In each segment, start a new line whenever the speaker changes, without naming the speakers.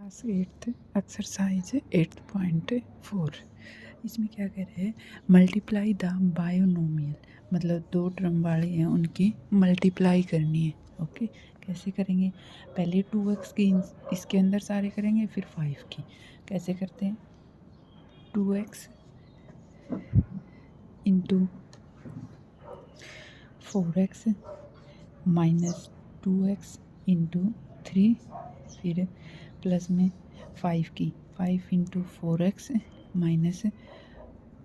Class 8th exercise 8.4। इसमें क्या कह रहे हैं, मल्टीप्लाई द बायोनोमियल, मतलब दो टर्म वाले हैं उनकी मल्टीप्लाई करनी है। ओके, कैसे करेंगे? पहले 2x की इसके अंदर सारे करेंगे, फिर 5 की। कैसे करते हैं? 2x into 4x minus 2x into 3, फिर प्लस में 5 की, 5 इंटू 4x माइनस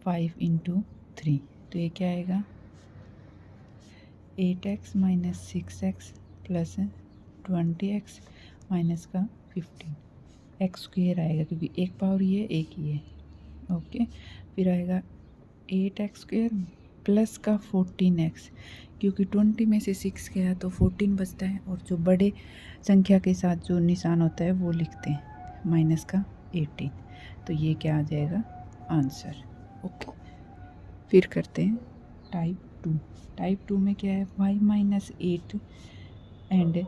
5 इंटू 3, तो ये क्या आएगा? 8x minus 6x plus 20x minus का 15 एक्स स्क्वेयर आएगा, क्योंकि एक पावर ये एक ही है। ओके, फिर आएगा 8x स्क्वेयर प्लस का 14x, क्योंकि 20 में से 6 गया तो 14 बचता है, और जो बड़े संख्या के साथ जो निशान होता है वो लिखते हैं, माइनस का 18। तो ये क्या आ जाएगा? आंसर। ओके, फिर करते हैं टाइप 2। टाइप 2 में क्या है? y minus 8 and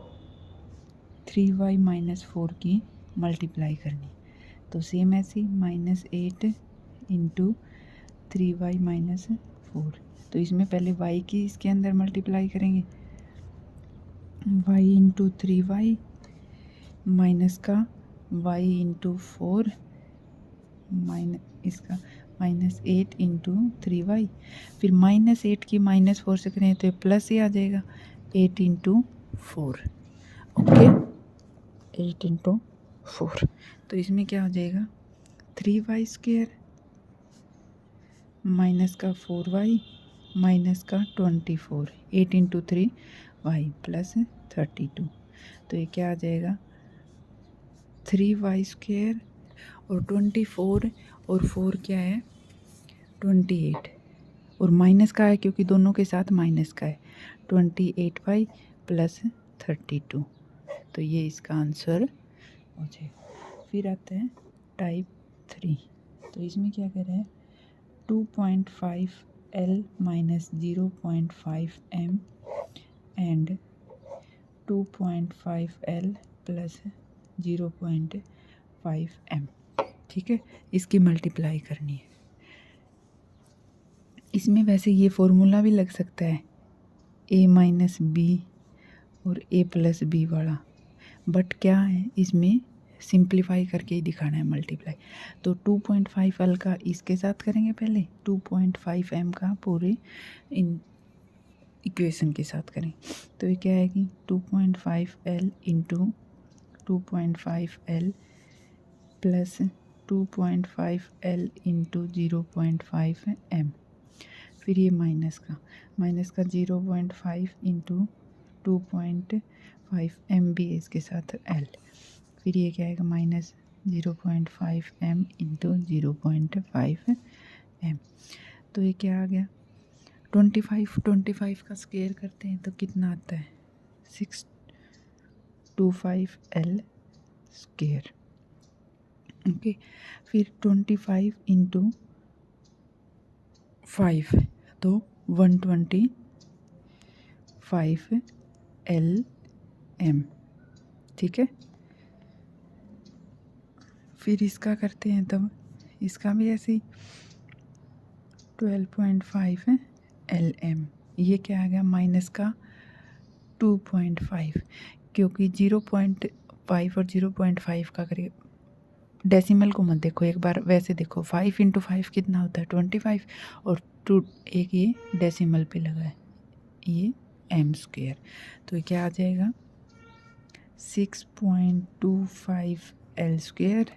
3y minus 4 की मल्टीप्लाई करनी। तो सेम ऐसी -8 इंटू 3y माइनस 4। तो इसमें पहले y की इसके अंदर मल्टीप्लाई करेंगे, y इंटू 3y माइनस का y इंटू 4 माइनस इसका -8 इंटू 3y, फिर -8 की -4 से करें तो प्लस ही आ जाएगा, 8 इंटू 4। ओके, 8 इंटू 4, तो इसमें क्या हो जाएगा? 3y स्क्वेयर माइनस का 4y माइनस का 24, 8 इंटू 3y प्लस 32, तो ये क्या आ जाएगा? 3y स्क्वेयर और 24 और 4 क्या है? 28, और माइनस का है क्योंकि दोनों के साथ माइनस का है, 28y प्लस 32, तो ये इसका आंसर हो जाएगा। फिर आते हैं टाइप 3। तो इसमें क्या कह रहे हैं? 2.5L minus 0.5M and 2.5L plus 0.5M। ठीक है, इसकी मल्टीप्लाई करनी है। इसमें वैसे ये फॉर्मूला भी लग सकता है, a माइनस बी और a प्लस बी वाला, बट क्या है, इसमें सिंप्लीफाई करके ही दिखाना है मल्टीप्लाई। तो 2.5L का इसके साथ करेंगे पहले, 2.5M का पूरे इन इक्वेशन के साथ करें, तो ये क्या आएगी? 2.5L into 2.5L plus 2.5L into 0.5M, फिर ये माइनस का 0.5 इंटू 2.5M भी है इसके साथ L, फिर ये क्या आएगा? माइनस 0.5M इंटू 0.5M, तो ये क्या आ गया? 25 का स्क्वायर करते हैं तो कितना आता है? 625L square. ओके, फिर 25 इंटू 5 तो 125LM। ठीक है, फिर इसका करते हैं तब इसका भी ऐसे ही 12.5LM, ये क्या आ गया? माइनस का 2.5, क्योंकि 0.5 और 0.5 का करिए, डेसिमल को मत देखो, एक बार वैसे देखो, 5 इंटू 5 कितना होता है? 25, और 2 एक ये डेसिमल पे लगा है, ये M स्क्वायर, तो ये क्या आ जाएगा? 6.25L स्क्वायर,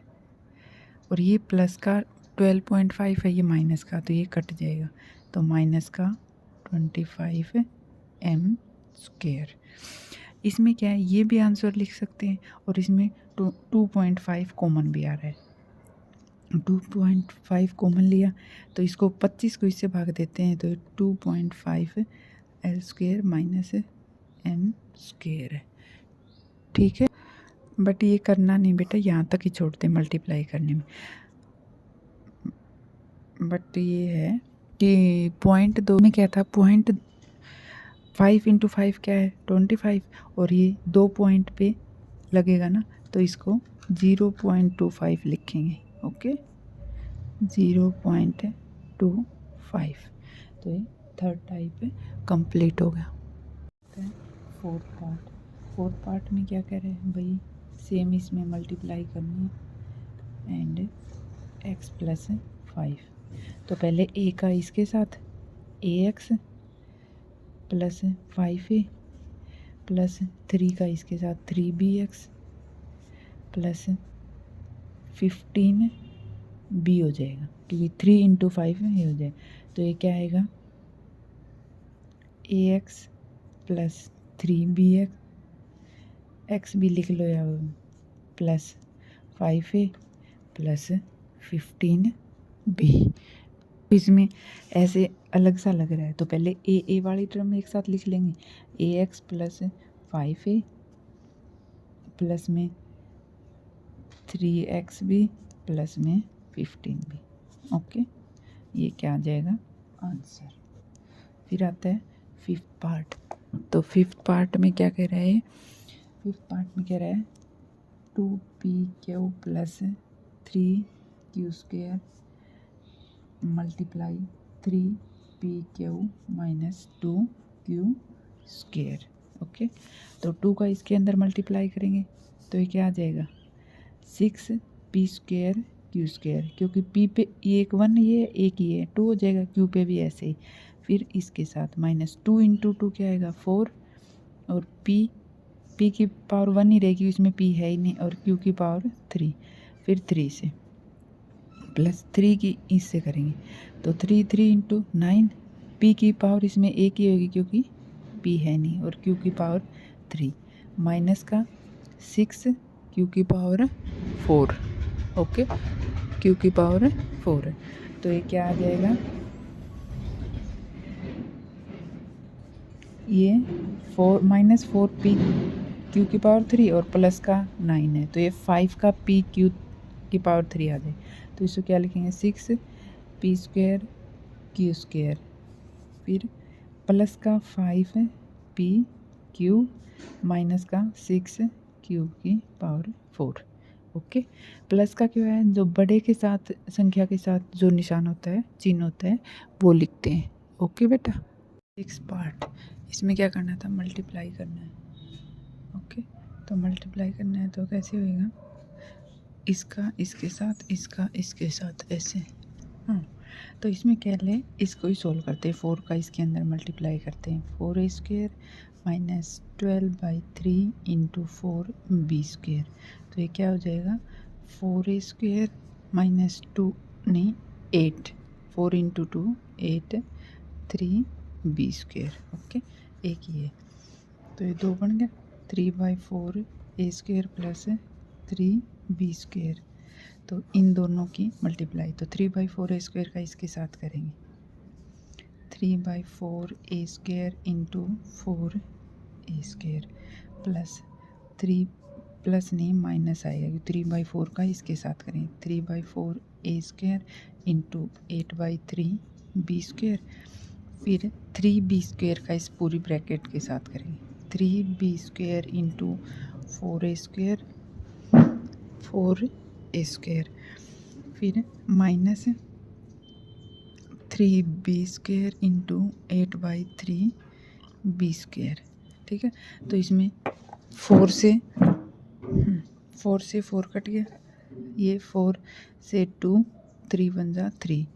और ये प्लस का 12.5 है, ये माइनस का, तो ये कट जाएगा, तो माइनस का 25M स्क्वायर। इसमें क्या है, ये भी आंसर लिख सकते हैं, और इसमें 2.5 कॉमन भी आ रहा है, 2.5 कॉमन लिया तो इसको 25 को इससे भाग देते हैं, तो 2.5L square minus M square है। ठीक है, बट ये करना नहीं बेटा, यहाँ तक ही छोड़ते हैं मल्टीप्लाई करने में। बट ये है कि पॉइंट 2 में क्या था? 5 इंटू 5 क्या है? 25, और ये 2 पॉइंट पे लगेगा ना, तो इसको 0.25 लिखेंगे। ओके, 0.25। तो ये थर्ड टाइप कंप्लीट हो गया। फोर्थ पार्ट में क्या कह रहे हैं भाई, सेम इसमें मल्टीप्लाई करनी है एंड x प्लस 5। तो पहले a का इसके साथ ax प्लस 5a प्लस 3 का इसके साथ 3bx प्लस 15b हो जाएगा, क्योंकि 3 इंटू 5 में ये हो जाएगा। तो ये क्या आएगा, ax प्लस 3bx, x भी लिख लो या प्लस 5a प्लस 15b। इसमें ऐसे अलग सा लग रहा है, तो पहले ए वाली टर्म एक साथ लिख लेंगे, ax प्लस 5a प्लस में 3xb प्लस में 15b। ओके, ये क्या आ जाएगा आंसर। फिर आता है फिफ्थ पार्ट। तो फिफ्थ पार्ट में क्या कह रहा है, फिफ्थ पार्ट में कह रहा है 2pq plus 3q² multiply 3pq minus 2q²। Okay, तो 2 का इसके अंदर मल्टीप्लाई करेंगे तो ये क्या आ जाएगा 6p² q², क्योंकि p पे ये एक 1 ये एक ही है 2 हो जाएगा, q पे भी ऐसे ही। फिर इसके साथ माइनस 2 इंटू 2 क्या आएगा 4, और p की पावर 1 ही रहेगी, इसमें p है ही नहीं, और q की पावर 3। फिर 3 से प्लस 3 की इससे करेंगे तो 3 इंटू 9, p की पावर इसमें एक ही होगी क्योंकि p है नहीं, और q की पावर 3 माइनस का 6 q की पावर 4। ओके, q की पावर 4 है, तो ये क्या आ जाएगा, ये 4 माइनस 4p q की पावर 3 और प्लस का 9 है, तो ये 5 का p q की पावर 3 आ जाए। तो इसको क्या लिखेंगे 6p² q², फिर प्लस का 5pq माइनस का 6q की पावर 4। ओके, प्लस का क्या है, जो बड़े के साथ संख्या के साथ जो निशान होता है, चिन्ह होता है, वो लिखते हैं। ओके बेटा, सिक्स पार्ट, इसमें क्या करना था, मल्टीप्लाई करना है। ओके, तो मल्टीप्लाई करना है तो कैसे होएगा, इसका इसके साथ, इसका इसके साथ, ऐसे। हाँ, तो इसमें क्या ले, इसको ही सोल्व करते हैं, 4 का इसके अंदर मल्टीप्लाई करते हैं, 4a² माइनस 12/3 इंटू 4b²। तो ये क्या हो जाएगा 4a² माइनस 2 नहीं 8, 4 इंटू 2 8 3b²। ओके, एक ही है, तो ये 2 बन गया, 3/4a² प्लस 3b²। तो इन दोनों की मल्टीप्लाई, तो 3/4a² का इसके साथ करेंगे, 3/4a² into 4a² plus 3 plus नहीं माइनस आएगा, 3/4 का इसके साथ करेंगे, 3/4a² इंटू 8/3b²। फिर 3b² का इस पूरी ब्रैकेट के साथ करेंगे, 3b² इंटू 4a², 4a², फिर माइनस 3b² इंटू 8/3b²। ठीक है, तो इसमें 4 से 4 कट गया, ये 4 से 2 3 बन जा 3,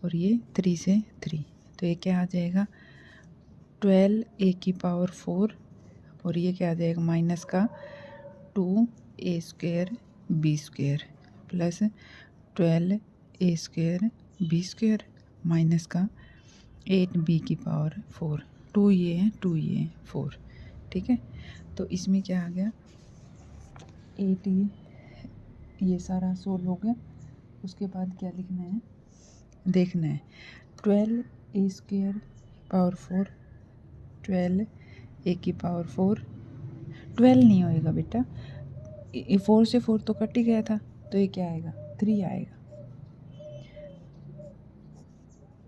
और ये 3 से 3, तो ये क्या आ जाएगा 12a की पावर 4, और ये क्या आ जाएगा माइनस का 2a² b² plus 12a² b² minus का 8b की पावर 4, 2 ये है 2 ये है 4। ठीक है, तो इसमें क्या आ गया 8 ये सारा सोल्व हो गया। उसके बाद क्या लिखना है, देखना है 12a² पावर 4, 12a की पावर 4, 12 नहीं होएगा बेटा, 4 से 4 तो कट ही गया था, तो ये क्या आएगा 3 आएगा,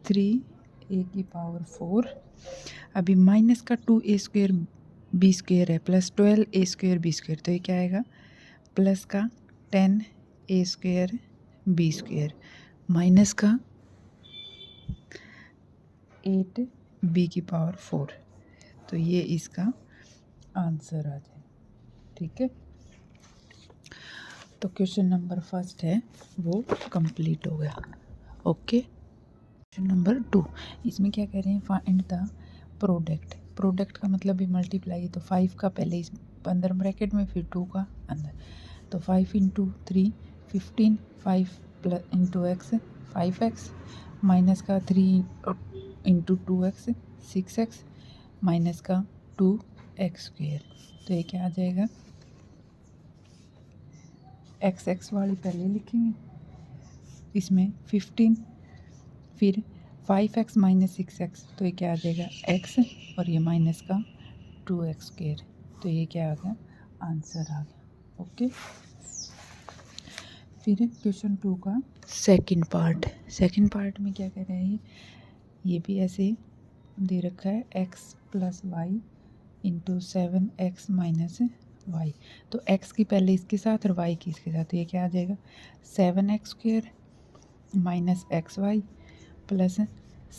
3a की पावर 4। अभी माइनस का 2a² b² है प्लस 12a² b², तो ये क्या आएगा प्लस का 10a² b² माइनस का 8b⁴, तो ये इसका आंसर आ जाए। ठीक है, तो क्वेश्चन नंबर फर्स्ट है वो कंप्लीट हो गया। ओके, क्वेश्चन नंबर 2, इसमें क्या कह रहे हैं, फाइंड द प्रोडक्ट। प्रोडक्ट का मतलब भी मल्टीप्लाई, तो 5 का पहले इस अंदर ब्रैकेट में, फिर 2 का अंदर, तो 5 × 3 15, 5 × x 5x, माइनस का 3 × 2x 6x, माइनस का 2x², तो ये क्या आ जाएगा, x वाली पहले लिखेंगे, इसमें 15, फिर 5x - 6x, तो ये क्या आ जाएगा x, और ये माइनस का 2x², तो ये क्या आ गया, आंसर आ गया। ओके, फिर क्वेश्चन 2 का सेकंड पार्ट में क्या कह रहे हैं, ये भी ऐसे दे रखा है, x + y × 7x - y, तो x की पहले इसके साथ और y की इसके साथ, तो ये क्या आ जाएगा 7x² - xy प्लस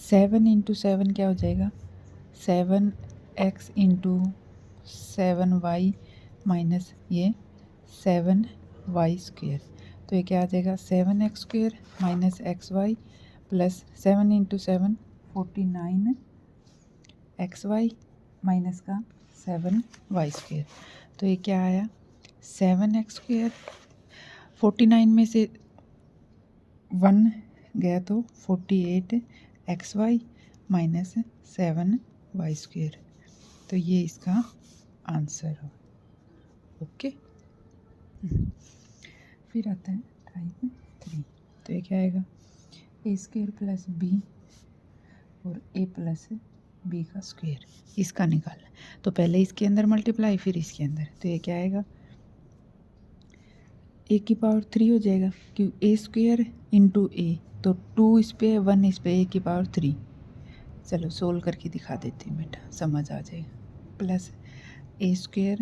7 × 7 क्या हो जाएगा 7x × 7y माइनस ये 7y², तो ये क्या आ जाएगा 7x² - xy plus 7 × 7 49xy minus का 7y², तो ये क्या आया 7x², 49 में से 1 गया तो 48xy माइनस 7y², तो ये इसका आंसर हो। ओके, फिर आता है टाइप 3, तो ये क्या आएगा a² + b और a + b², इसका निकालना, तो पहले इसके अंदर मल्टीप्लाई, फिर इसके अंदर, तो ये क्या आएगा a³ हो जाएगा, क्योंकि a² × a, तो 2 इस पे 1 इस पे, a³। चलो सोल्व करके दिखा देती हूँ बेटा, समझ आ जाएगा, प्लस a²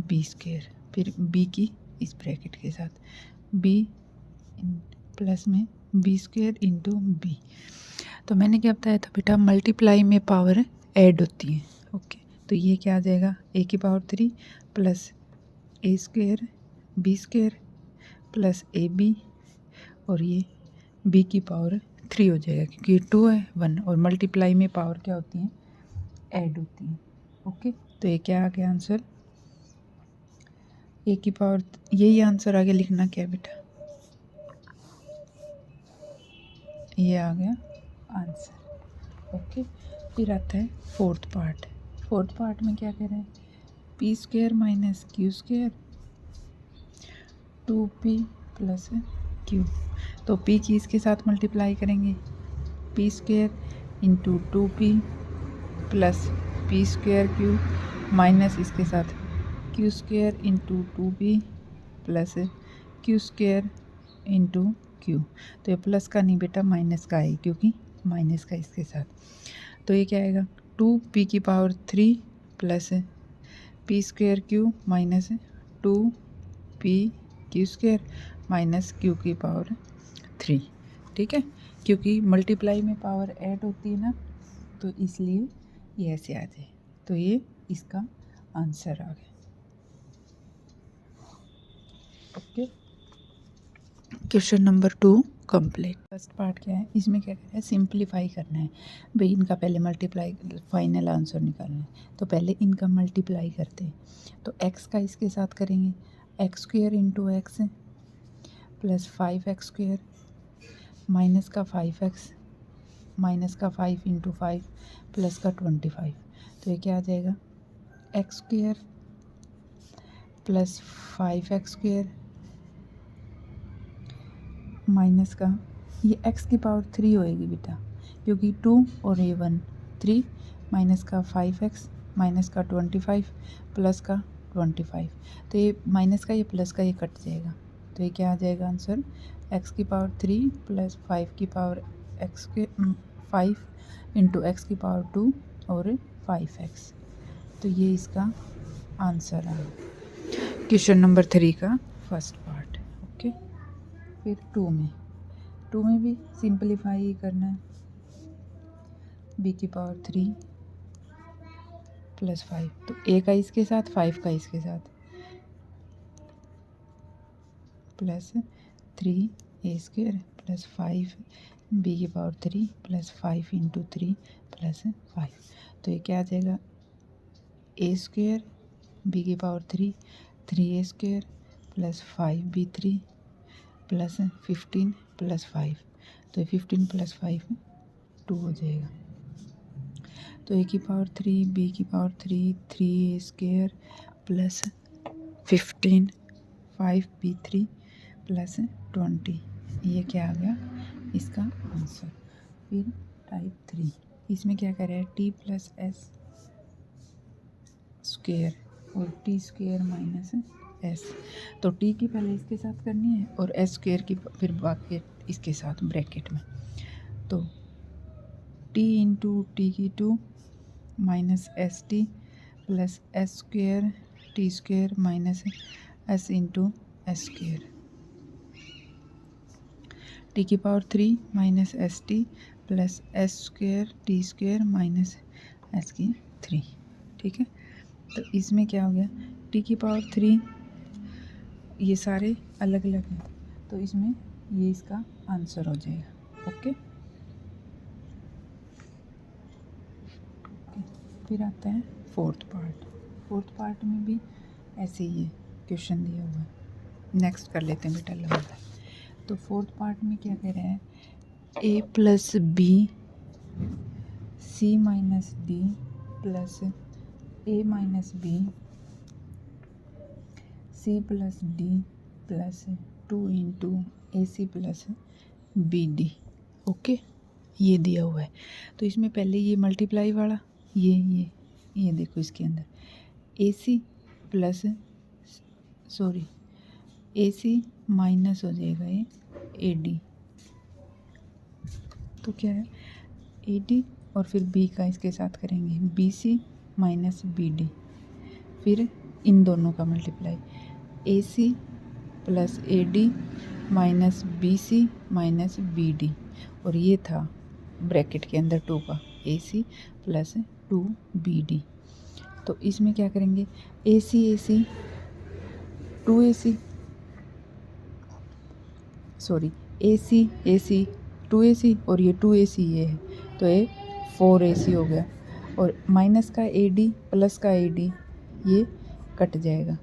b², फिर b की इस ब्रैकेट के साथ, b प्लस में b² × b, तो मैंने क्या बताया था बेटा, मल्टीप्लाई में पावर ऐड होती है। ओके, तो ये क्या आ जाएगा a³ plus a² b² plus ab, और ये b³ हो जाएगा, क्योंकि 2 है 1, और मल्टीप्लाई में पावर क्या होती है, ऐड होती है। ओके, तो ये क्या आ गया आंसर, यही आंसर आगे लिखना क्या है बेटा, ये आ गया आंसर। ओके, फिर आता है फोर्थ पार्ट में क्या कह रहे हैं, p² - q², 2p + q, तो p की इसके साथ मल्टीप्लाई करेंगे, p² × 2p plus p² q minus इसके साथ q² × 2p plus q² × q, तो ये प्लस का नहीं बेटा माइनस का है, क्योंकि माइनस का इसके साथ, तो ये क्या आएगा 2p³ plus p² q minus 2pq² minus q³, ठीक है, क्योंकि मल्टीप्लाई में पावर ऐड होती है ना, तो इसलिए ये ऐसे आ जाए, तो ये इसका आंसर आ गया। Okay, question number 2 complete. First part क्या है, इसमें क्या कहना है, सिंप्लीफाई करना है भाई, इनका पहले मल्टीप्लाई, फाइनल आंसर निकालना है, तो पहले इनका मल्टीप्लाई करते हैं, तो x का इसके साथ करेंगे, x² × x plus 5x² minus का 5x माइनस का 5 × 5 प्लस का 25, तो ये क्या आ जाएगा x² प्लस 5x² माइनस का, ये x³ होएगी बेटा, क्योंकि 2 और ये 1 3, माइनस का 5x माइनस का 25 प्लस का 25, तो ये माइनस का ये प्लस का ये कट जाएगा, तो ये क्या आ जाएगा आंसर x³ प्लस 5 × x² और 5x, तो ये इसका आंसर है क्वेश्चन नंबर 3 का फर्स्ट पार्ट। फिर 2 में भी सिंपलीफाई ही करना है। b की पावर 3 प्लस 5, तो a का इसके साथ 5 का इसके साथ प्लस 3a² प्लस 5 b की पावर 3 प्लस 5 इंटू 3 प्लस 5। तो ये क्या आ जाएगा a² b की power 3a² plus 5b3 plus 15 plus 5। तो 15 प्लस 5 2 हो जाएगा। तो a की पावर 3 b की power 3 3a² plus 15 5b3 plus 20, ये क्या आ गया इसका आंसर। फिर टाइप 3, इसमें क्या कर रहा है t प्लस s स्क्वेयर और t² माइनस s। तो t की पहले इसके साथ करनी है और s² की फिर बाकी इसके साथ ब्रैकेट में। तो t इंटू टी की 2 minus s t plus s² t² minus s into s²। T की power 3 minus s t plus s² t² minus s की 3। ठीक है, तो इसमें क्या हो गया टी की पावर 3, ये सारे अलग अलग हैं, तो इसमें ये इसका आंसर हो जाएगा। ओके, फिर आता है फोर्थ पार्ट में भी ऐसे ही है, क्वेश्चन दिया हुआ है। नेक्स्ट कर लेते हैं बेटा लंबा। तो फोर्थ पार्ट में क्या कह रहा है a plus b c minus d plus a minus b c plus d plus 2 into a c plus b d. Okay, ये दिया हुआ है। तो इसमें पहले ये मल्टीप्लाई वाला ये देखो इसके अंदर ए सी प्लस ए सी माइनस हो जाएगा ये ए डी। तो क्या है ए डी और फिर बी का इसके साथ करेंगे b c minus b d, फिर इन दोनों का multiply a c plus a d minus b c minus b d, और ये था ब्रैकेट के अंदर 2 का a c plus 2 b d. तो इसमें क्या करेंगे ए सी 2 ए सी AC 2 AC और ये 2 AC ये है, तो ये 4 AC हो गया। और माइनस का AD प्लस का AD ये कट जाएगा।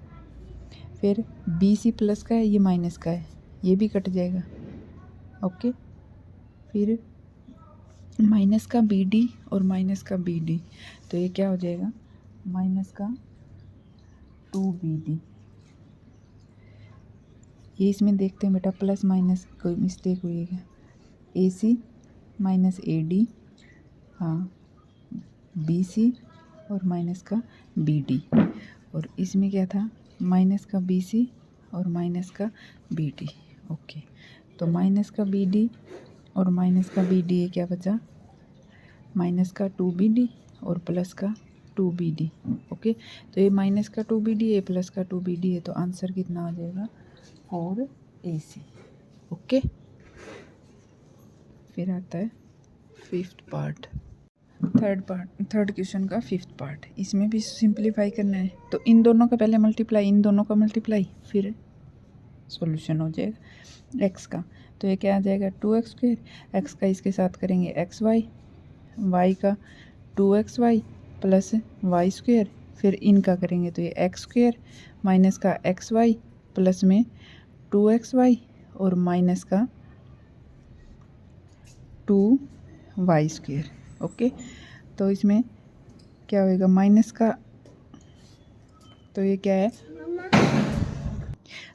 फिर BC प्लस का है, ये माइनस का है, ये भी कट जाएगा। ओके, फिर माइनस का BD और माइनस का BD, तो ये क्या हो जाएगा माइनस का 2BD। ये इसमें देखते हैं बेटा प्लस माइनस कोई मिस्टेक हुई है, AC माइनस AD, हाँ BC और माइनस का BD, और इसमें क्या था माइनस का BC और माइनस का BD। ओके, तो माइनस का BD और माइनस का BD ये क्या बचा माइनस का 2BD और प्लस का 2BD। ओके, तो ये माइनस का 2BD ये प्लस का 2BD है, तो आंसर कितना आ जाएगा 4 AC। ओके, फिर आता है थर्ड क्वेश्चन का फिफ्थ पार्ट। इसमें भी सिंप्लीफाई करना है, तो इन दोनों का पहले मल्टीप्लाई, इन दोनों का मल्टीप्लाई, फिर सॉल्यूशन हो जाएगा x का। तो ये क्या आ जाएगा 2x², x का इसके साथ करेंगे xy, y का 2xy प्लस y², फिर इनका करेंगे तो ये x² माइनस का xy प्लस में 2xy और माइनस का 2y²। ओके, तो इसमें क्या होएगा माइनस का, तो ये क्या है,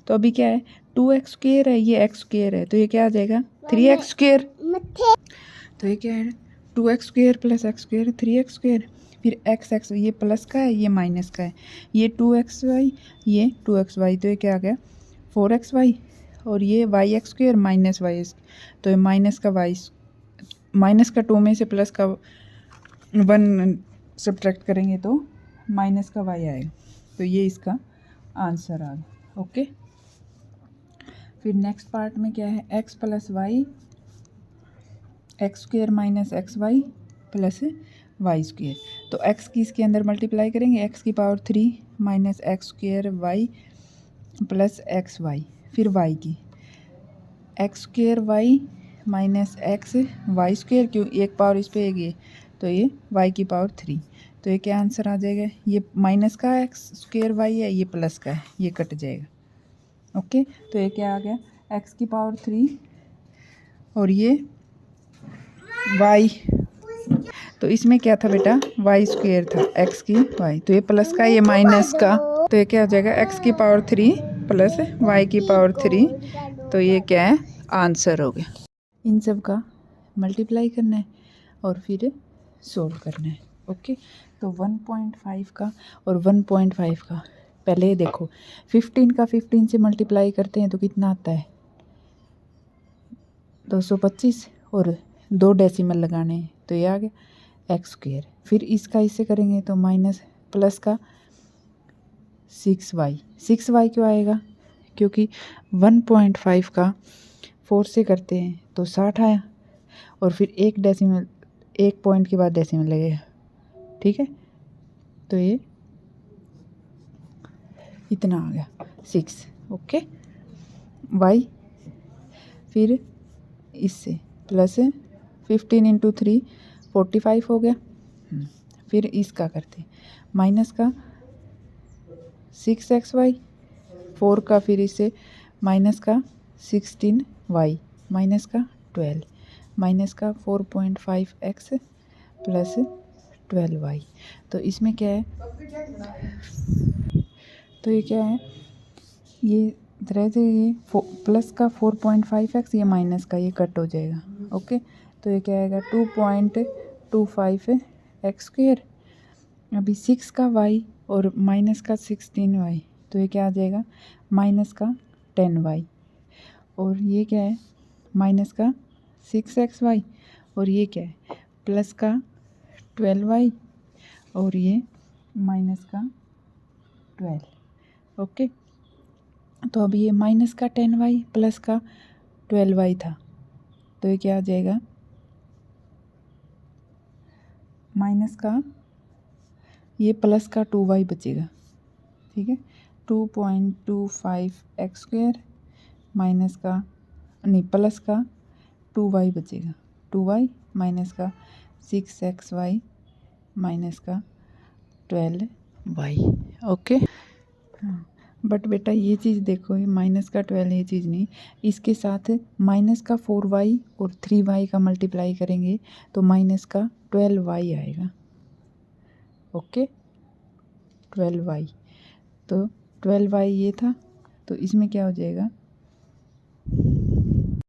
तो अभी क्या है 2x² है, ये x² है, तो ये क्या आ जाएगा 3x²। तो ये क्या है 2x² प्लस x², 3x², फिर x ये प्लस का है, ये माइनस का है, ये 2xy ये 2xy, तो ये क्या आ गया 4xy, और ये yx² माइनस y, तो ये माइनस का y, माइनस का 2 में से प्लस का 1 सब्ट्रैक्ट करेंगे तो माइनस का y आएगा, तो ये इसका आंसर आ गया। ओके, फिर नेक्स्ट पार्ट में क्या है, x plus y x square minus x y plus y square. तो एक्स की इसके अंदर मल्टीप्लाई करेंगे, एक्स की power 3 minus x square y plus x y. फिर वाई की x square y minus x y square, क्यों एक पावर इस पे एक ये, तो ये वाई की पावर 3। तो ये क्या आंसर आ जाएगा, ये माइनस का एक्स स्क्वेयर वाई है, ये प्लस का है, ये कट जाएगा। ओके, तो ये क्या आ गया, एक्स की पावर 3 और ये वाई। तो इसमें क्या था बेटा, वाई स्क्वेयर था, एक्स की वाई, तो ये प्लस का, ये माइनस का। तो ये क्या हो जाएगा, एक्स की पावर 3 प्लस वाई की पावर 3। तो ये क्या है, आंसर हो गया। इन सब का मल्टीप्लाई करना है और फिर सोल्व करना है। ओके, तो 1.5 का और 1.5 का पहले ये देखो, 15 का 15 से मल्टीप्लाई करते हैं तो कितना आता है 225, और 2 डेसिमल लगाने हैं, तो ये आ गया एक्स स्क्वेयर। फिर इसका इससे करेंगे तो माइनस प्लस का 6y क्यों आएगा, क्योंकि 1.5 का 4 से करते हैं तो 60 आया, और फिर एक डेसिमल, एक पॉइंट के बाद डेसिमल लगेगा, ठीक है। तो ये इतना आ गया 6। ओके, y फिर इससे प्लस 15 इंटू 3 45 हो गया। फिर इसका करते माइनस का 6xy, 4 का फिर इससे माइनस का 16y माइनस का 12 माइनस का 4.5x प्लस 12y। तो इसमें क्या है, तो ये क्या है, ये तरह से ये प्लस का 4.5x, ये माइनस का, ये कट हो जाएगा। ओके, तो ये क्या आएगा 2.25 एक्स स्क्वेयर, अभी 6 का y और माइनस का 16y, तो ये क्या आ जाएगा माइनस का 10y, और ये क्या है माइनस का 6xy, और ये क्या है प्लस का 12y, और ये माइनस का 12। ओके, तो अब ये माइनस का 10y प्लस का 12y था, तो ये क्या आ जाएगा माइनस का, ये प्लस का 2y बचेगा, ठीक है। 2.25 एक्स स्क्वेयर माइनस का, नहीं प्लस का 2y बचेगा, 2y माइनस का 6xy माइनस का 12y। ओके, हाँ, बट बेटा ये चीज़ देखो, ये माइनस का 12 ये चीज़ नहीं, इसके साथ माइनस का 4y और 3y का मल्टीप्लाई करेंगे तो माइनस का 12y आएगा। ओके, 12y, तो 12y ये था, तो इसमें क्या हो जाएगा